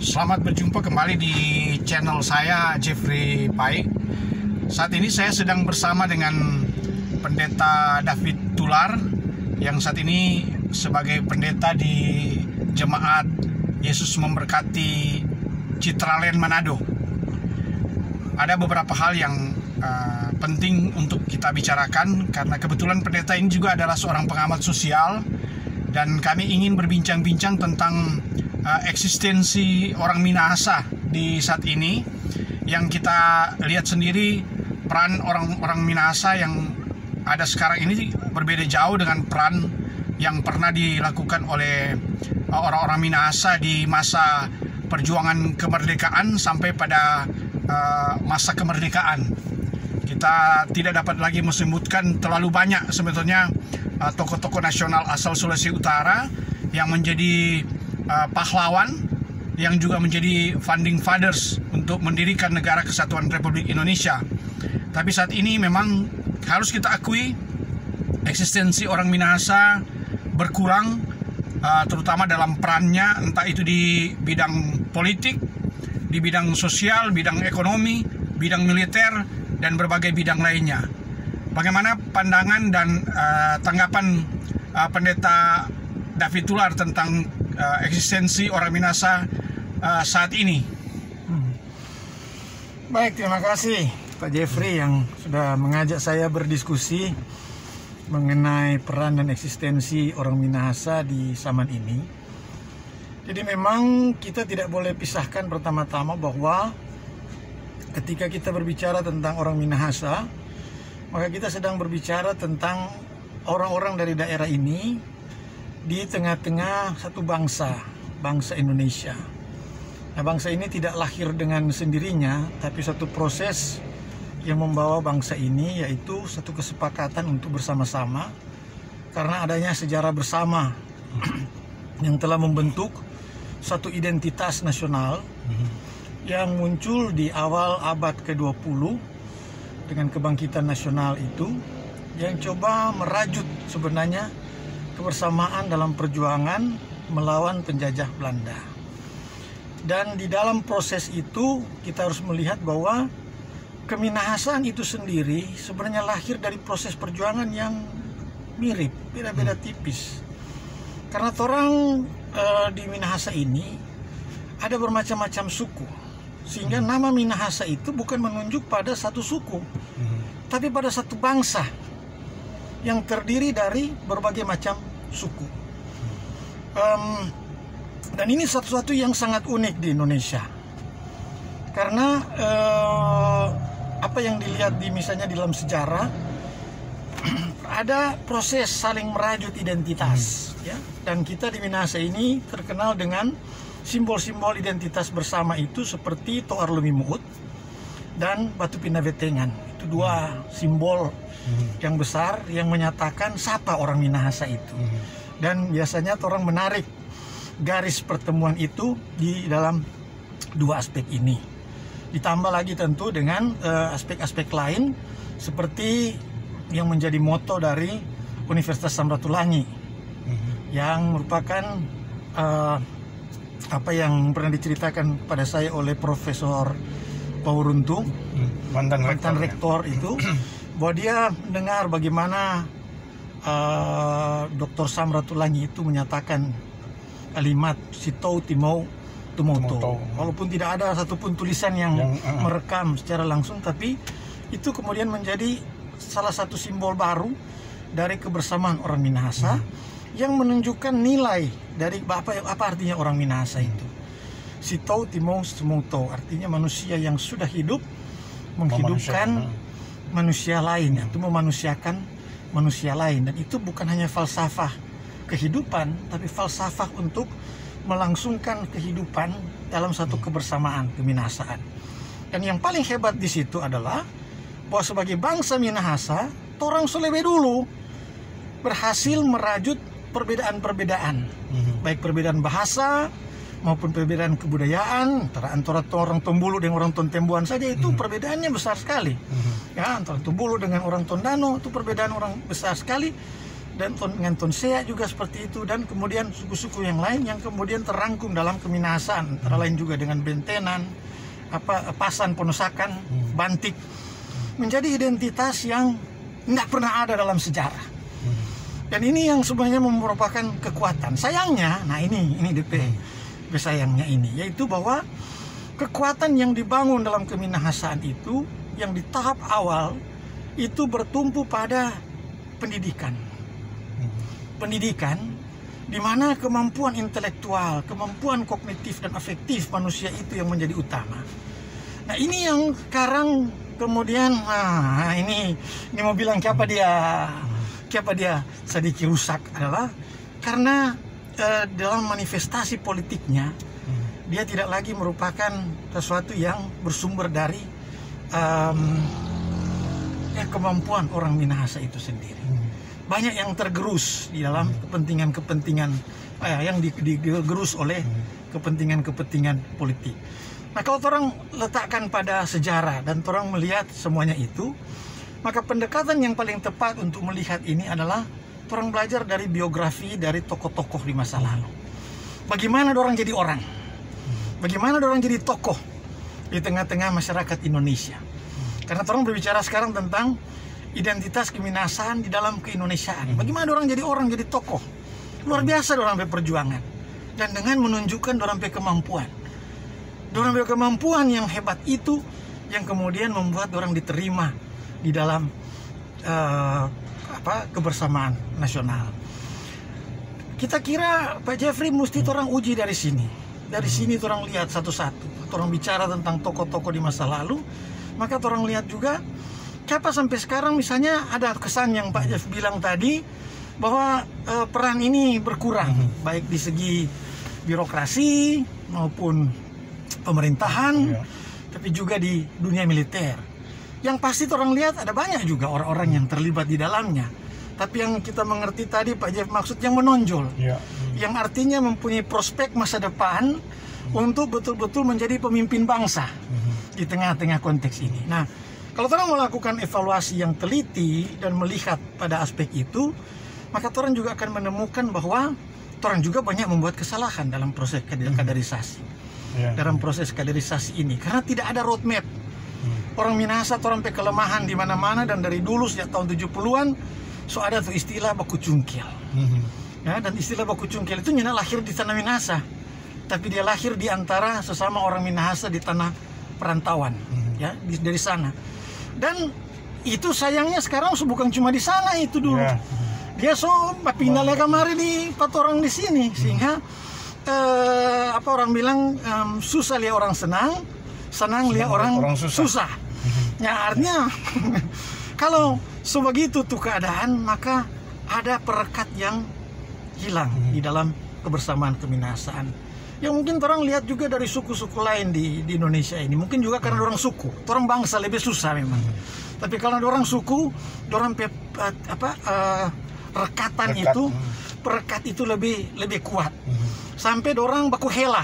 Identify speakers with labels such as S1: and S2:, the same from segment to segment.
S1: Selamat berjumpa kembali di channel saya, Jeffrey Pai. Saat ini saya sedang bersama dengan Pendeta David Tular yang saat ini sebagai pendeta di Jemaat Yesus Memberkati Citraland Manado. Ada beberapa hal yang penting untuk kita bicarakan karena kebetulan pendeta ini juga adalah seorang pengamat sosial dan kami ingin berbincang-bincang tentang eksistensi orang Minahasa di saat ini. Yang kita lihat sendiri peran orang-orang Minahasa yang ada sekarang ini berbeda jauh dengan peran yang pernah dilakukan oleh orang-orang Minahasa di masa perjuangan kemerdekaan sampai pada masa kemerdekaan. Kita tidak dapat lagi menyebutkan terlalu banyak sebetulnya tokoh-tokoh nasional asal Sulawesi Utara yang menjadi pahlawan, yang juga menjadi founding fathers untuk mendirikan negara kesatuan Republik Indonesia. Tapi saat ini memang harus kita akui eksistensi orang Minahasa berkurang, terutama dalam perannya, entah itu di bidang politik, di bidang sosial, bidang ekonomi, bidang militer, dan berbagai bidang lainnya. Bagaimana pandangan dan tanggapan Pendeta David Tular tentang eksistensi orang Minahasa saat ini?
S2: Baik, terima kasih Pak Jeffrey yang sudah mengajak saya berdiskusi mengenai peran dan eksistensi orang Minahasa di zaman ini. Jadi memang kita tidak boleh pisahkan pertama-tama bahwa ketika kita berbicara tentang orang Minahasa, maka kita sedang berbicara tentang orang-orang dari daerah ini di tengah-tengah satu bangsa Indonesia. Nah, bangsa ini tidak lahir dengan sendirinya, tapi satu proses yang membawa bangsa ini, yaitu satu kesepakatan untuk bersama-sama karena adanya sejarah bersama yang telah membentuk satu identitas nasional yang muncul di awal abad ke-20 dengan kebangkitan nasional itu, yang coba merajut sebenarnya kebersamaan dalam perjuangan melawan penjajah Belanda. Dan di dalam proses itu kita harus melihat bahwa keminahasaan itu sendiri sebenarnya lahir dari proses perjuangan yang mirip, beda-beda tipis. Karena orang di Minahasa ini ada bermacam-macam suku, sehingga nama Minahasa itu bukan menunjuk pada satu suku, tapi pada satu bangsa yang terdiri dari berbagai macam suku. Dan ini satu-satu yang sangat unik di Indonesia, karena apa yang dilihat misalnya di dalam sejarah ada proses saling merajut identitas, ya. Dan kita di Minahasa ini terkenal dengan simbol-simbol identitas bersama itu seperti Toar Lumimuut dan Batu Pinavetengan. Itu dua simbol yang besar yang menyatakan siapa orang Minahasa itu. Dan biasanya orang menarik garis pertemuan itu di dalam dua aspek ini. Ditambah lagi tentu dengan aspek-aspek lain seperti yang menjadi moto dari Universitas Samratulangi, yang merupakan apa yang pernah diceritakan pada saya oleh Profesor Pauruntung, mantan rektor itu, bahwa dia mendengar bagaimana Dr. Samratulangi itu menyatakan kalimat Sitou Timou Tumoto. Walaupun tidak ada satupun tulisan yang merekam secara langsung, tapi itu kemudian menjadi salah satu simbol baru dari kebersamaan orang Minahasa yang menunjukkan nilai dari apa artinya orang Minahasa itu. Sitou Timou Tumoto artinya manusia yang sudah hidup menghidupkan manusia lain, itu memanusiakan manusia lain. Dan itu bukan hanya falsafah kehidupan, tapi falsafah untuk melangsungkan kehidupan dalam satu kebersamaan keminahasaan. Dan yang paling hebat di situ adalah bahwa sebagai bangsa Minahasa, orang Sulawesi dulu berhasil merajut perbedaan-perbedaan, baik perbedaan bahasa maupun perbedaan kebudayaan antara orang Tombulu dengan orang Tontembuan saja itu perbedaannya besar sekali. Ya, antara Tombulu dengan orang Tondano itu perbedaan orang besar sekali. dan dengan Tonsea juga seperti itu, dan kemudian suku-suku yang lain yang kemudian terangkum dalam Keminahasaan, antara lain juga dengan Bentenan, Pasan, Ponosakan, Bantik, menjadi identitas yang tidak pernah ada dalam sejarah. Dan ini yang sebenarnya merupakan kekuatan. Sayangnya, nah ini DP sayangnya ini, yaitu bahwa kekuatan yang dibangun dalam Keminahasaan itu, yang di tahap awal itu bertumpu pada pendidikan. Pendidikan di mana kemampuan intelektual, kemampuan kognitif dan afektif manusia itu yang menjadi utama. Nah ini yang sekarang kemudian, ini mau bilang siapa dia sedikit rusak adalah karena dalam manifestasi politiknya dia tidak lagi merupakan sesuatu yang bersumber dari kemampuan orang Minahasa itu sendiri. Banyak yang tergerus di dalam kepentingan-kepentingan yang digerus oleh kepentingan-kepentingan politik. Nah kalau orang letakkan pada sejarah dan orang melihat semuanya itu, maka pendekatan yang paling tepat untuk melihat ini adalah orang belajar dari biografi dari tokoh-tokoh di masa lalu. Bagaimana orang jadi orang? Bagaimana orang jadi tokoh di tengah-tengah masyarakat Indonesia? Karena orang berbicara sekarang tentang identitas Keminahasaan di dalam keindonesiaan. Bagaimana orang jadi tokoh? Luar biasa orang berperjuangan. Dan dengan menunjukkan orang kemampuan. Orang kemampuan yang hebat itu yang kemudian membuat orang diterima di dalam kebersamaan nasional. Kita kira Pak Jeffrey mesti orang uji dari sini. Dari sini orang lihat satu-satu. Orang bicara tentang tokoh-tokoh di masa lalu, maka orang lihat juga siapa sampai sekarang misalnya ada kesan yang Pak Jeff bilang tadi bahwa peran ini berkurang baik di segi birokrasi maupun pemerintahan, tapi juga di dunia militer. Yang pasti orang lihat ada banyak juga orang-orang yang terlibat di dalamnya. Tapi yang kita mengerti tadi Pak Jeff maksud yang menonjol, yang artinya mempunyai prospek masa depan untuk betul-betul menjadi pemimpin bangsa di tengah-tengah konteks ini. Nah, kalau orang melakukan evaluasi yang teliti dan melihat pada aspek itu, maka orang juga akan menemukan bahwa orang juga banyak membuat kesalahan dalam proses kaderisasi. Dalam proses kaderisasi ini, karena tidak ada roadmap. Orang Minahasa orang kelemahan di mana-mana, dan dari dulu sejak tahun 70-an so ada tuh istilah baku cungkil. Ya, dan istilah baku cungkil itu tidak lahir di tanah Minahasa, tapi dia lahir di antara sesama orang Minahasa di tanah perantauan, ya dari sana. Dan itu sayangnya sekarang bukan cuma di sana itu dulu. Dia pindah lagi kemari di empat orang di sini, sehingga orang bilang susah lihat orang senang, senang lihat orang susah. Ya artinya kalau sebegitu tuh keadaan, maka ada perekat yang hilang di dalam kebersamaan Keminahasaan. Yang mungkin orang lihat juga dari suku-suku lain di Indonesia ini. Mungkin juga karena orang suku, orang bangsa lebih susah memang. Tapi kalau orang suku, orang rekatan itu, perekat itu lebih kuat. Sampai orang baku hela,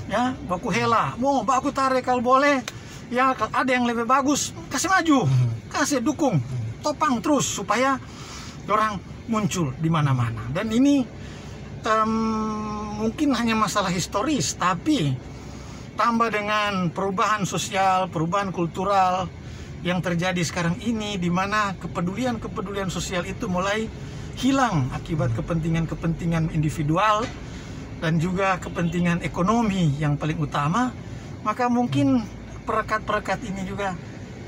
S2: ya baku hela. Mau baku tarik kalau boleh, ya ada yang lebih bagus, kasih maju, kasih dukung, topang terus supaya orang muncul di mana-mana. Dan ini mungkin hanya masalah historis, tapi tambah dengan perubahan sosial, perubahan kultural yang terjadi sekarang ini, di mana kepedulian sosial itu mulai hilang akibat kepentingan individual dan juga kepentingan ekonomi yang paling utama, maka mungkin perekat-perekat ini juga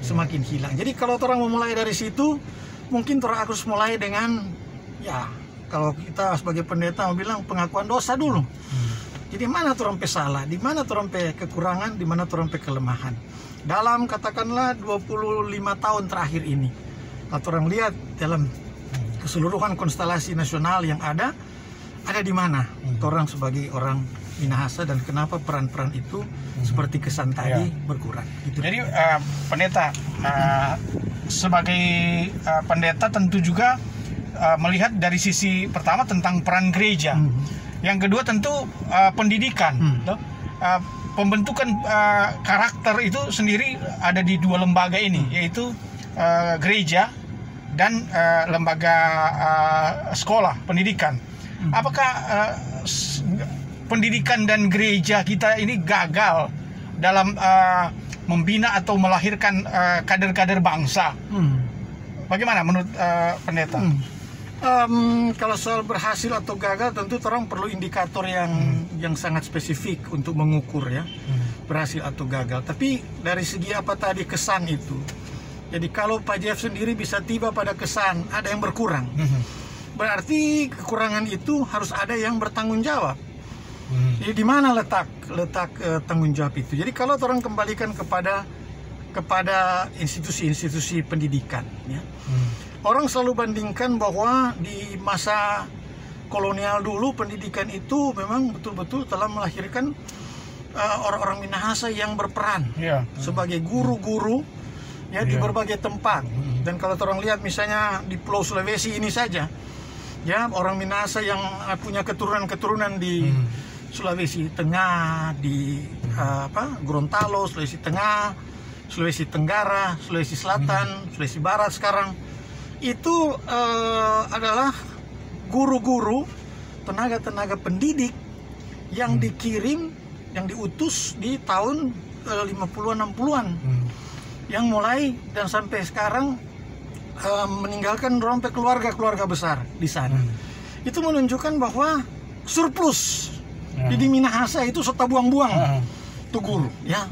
S2: semakin hilang. Jadi kalau orang memulai dari situ, mungkin orang harus mulai dengan kalau kita sebagai pendeta mau bilang pengakuan dosa dulu. Jadi mana orang salah, di mana orang kekurangan, di mana orang kelemahan. Dalam katakanlah 25 tahun terakhir ini, kalau orang lihat dalam keseluruhan konstelasi nasional yang ada di mana orang sebagai orang Minahasa dan kenapa peran-peran itu seperti kesan tadi berkurang. Gitu.
S1: Jadi pendeta sebagai pendeta tentu juga melihat dari sisi pertama tentang peran gereja, yang kedua tentu pendidikan, pembentukan karakter itu sendiri ada di dua lembaga ini, yaitu gereja dan lembaga sekolah pendidikan. Apakah pendidikan dan gereja kita ini gagal dalam membina atau melahirkan kader-kader bangsa? Bagaimana menurut pendeta?
S2: Kalau soal berhasil atau gagal, tentu orang perlu indikator yang sangat spesifik untuk mengukur ya, berhasil atau gagal. Tapi dari segi apa tadi kesan itu, jadi kalau Pak Jeff sendiri bisa tiba pada kesan ada yang berkurang, berarti kekurangan itu harus ada yang bertanggung jawab. Jadi di mana letak tanggung jawab itu? Jadi kalau orang kembalikan kepada institusi-institusi pendidikan, ya. Orang selalu bandingkan bahwa di masa kolonial dulu pendidikan itu memang betul-betul telah melahirkan orang-orang Minahasa yang berperan sebagai guru-guru ya di berbagai tempat. Dan kalau orang lihat misalnya di Pulau Sulawesi ini saja, ya orang Minahasa yang punya keturunan-keturunan di Sulawesi Tengah, di Gorontalo, Sulawesi Tengah, Sulawesi Tenggara, Sulawesi Selatan, Sulawesi Barat sekarang. Itu adalah guru-guru, tenaga-tenaga pendidik yang dikirim, yang diutus di tahun 50-an, 60-an, yang mulai dan sampai sekarang meninggalkan sampai keluarga-keluarga besar di sana. Itu menunjukkan bahwa surplus di Minahasa itu serta buang-buang tuh guru, ya.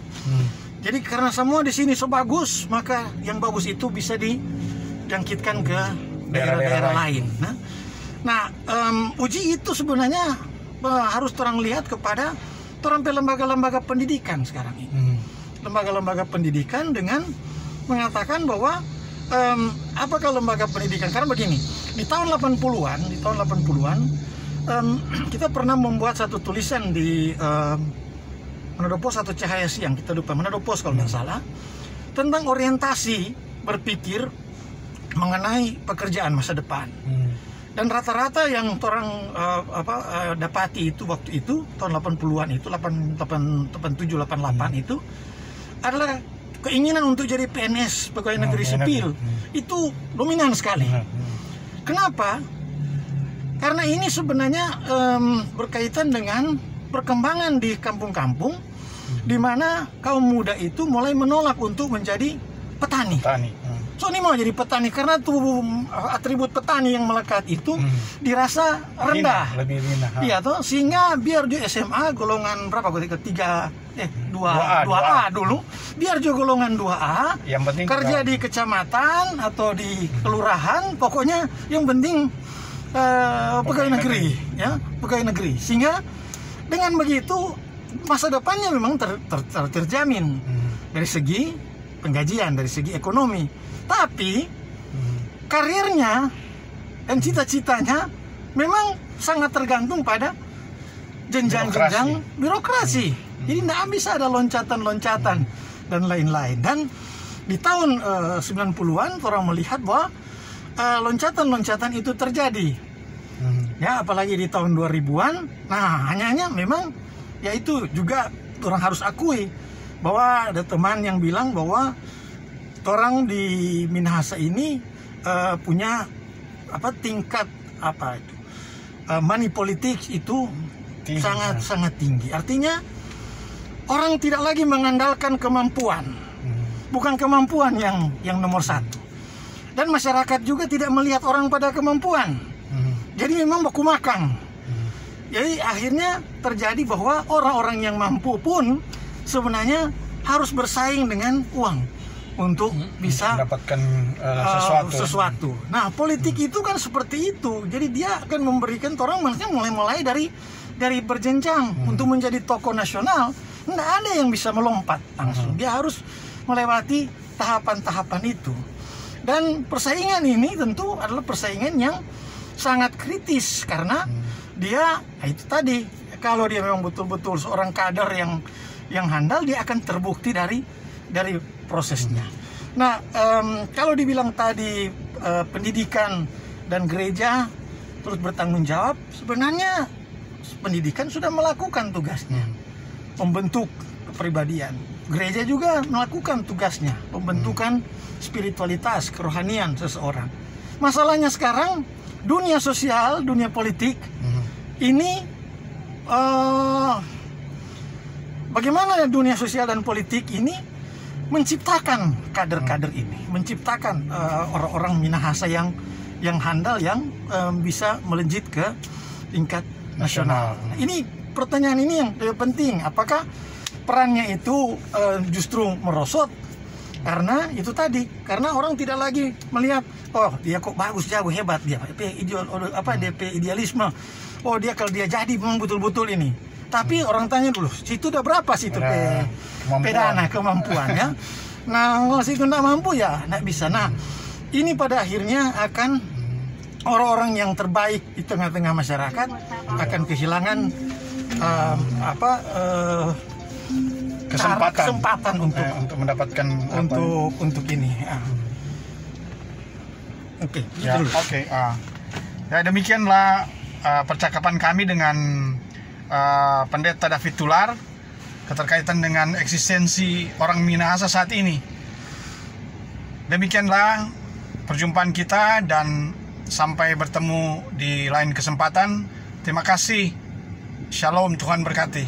S2: Jadi karena semua di sini sebagus, maka yang bagus itu bisa dijangkitkan ke daerah-daerah lain. Nah, uji itu sebenarnya harus orang lihat kepada lembaga-lembaga pendidikan sekarang ini. Lembaga-lembaga pendidikan dengan mengatakan bahwa apakah lembaga pendidikan, karena begini, di tahun 80-an kita pernah membuat satu tulisan di Manado Post atau Cahaya Siang, kita lupa, Manado Post kalau tidak salah, tentang orientasi berpikir mengenai pekerjaan masa depan. Dan rata-rata yang orang dapati itu waktu itu tahun 80-an itu 87 88 itu adalah keinginan untuk jadi PNS, pegawai negeri sipil. Itu dominan sekali. Kenapa? Karena ini sebenarnya berkaitan dengan perkembangan di kampung-kampung, di mana kaum muda itu mulai menolak untuk menjadi petani. So ini mau jadi petani karena tuh atribut petani yang melekat itu dirasa rendah,
S1: lebih rendah.
S2: Iya toh, sehingga biar di SMA golongan berapa ketika 2A dulu, biar juga golongan 2A, yang penting kerja di kecamatan atau di kelurahan, pokoknya yang penting pegawai negeri, ya, pegawai negeri. Sehingga dengan begitu masa depannya memang terjamin dari segi penggajian, dari segi ekonomi. Tapi karirnya dan cita-citanya memang sangat tergantung pada jenjang-jenjang birokrasi. Jadi tidak bisa ada loncatan-loncatan dan lain-lain. Dan di tahun 90-an orang melihat bahwa loncatan-loncatan itu terjadi. Ya, apalagi di tahun 2000-an. Nah, hanya memang ya itu juga orang harus akui bahwa ada teman yang bilang bahwa orang di Minahasa ini punya tingkat money politics itu sangat tinggi. Artinya orang tidak lagi mengandalkan kemampuan, bukan kemampuan yang nomor satu. Dan masyarakat juga tidak melihat orang pada kemampuan. Jadi memang baku makang. Jadi akhirnya terjadi bahwa orang-orang yang mampu pun sebenarnya harus bersaing dengan uang untuk bisa mendapatkan sesuatu. Nah, politik itu kan seperti itu. Jadi dia akan memberikan orang maksudnya mulai dari berjenjang untuk menjadi tokoh nasional. Nggak ada yang bisa melompat langsung. Dia harus melewati tahapan-tahapan itu. Dan persaingan ini tentu adalah persaingan yang sangat kritis karena dia itu tadi, kalau dia memang betul-betul seorang kader yang handal, dia akan terbukti dari prosesnya. Nah, kalau dibilang tadi pendidikan dan gereja terus bertanggung jawab, sebenarnya pendidikan sudah melakukan tugasnya, membentuk kepribadian. Gereja juga melakukan tugasnya, pembentukan spiritualitas, kerohanian seseorang. Masalahnya sekarang dunia sosial, dunia politik ini bagaimana dunia sosial dan politik ini menciptakan kader-kader ini, menciptakan orang-orang Minahasa yang handal, yang bisa melejit ke tingkat nasional. Nah, ini pertanyaan ini yang penting. Apakah perannya itu justru merosot? Karena itu tadi, karena orang tidak lagi melihat, oh dia kok bagus, jago, hebat, dia DP idealisme, oh dia kalau dia jadi memang betul-betul ini. Tapi orang tanya dulu, situ udah berapa situ dana kemampuan ya? Nah kalau situ nggak mampu ya nggak bisa. Nah ini pada akhirnya akan orang-orang yang terbaik di tengah-tengah masyarakat akan kehilangan kesempatan untuk mendapatkan untuk ini. Oke.
S1: Ya demikianlah percakapan kami dengan Pendeta David Tular keterkaitan dengan eksistensi orang Minahasa saat ini. Demikianlah perjumpaan kita dan sampai bertemu di lain kesempatan. Terima kasih. Shalom, Tuhan berkati.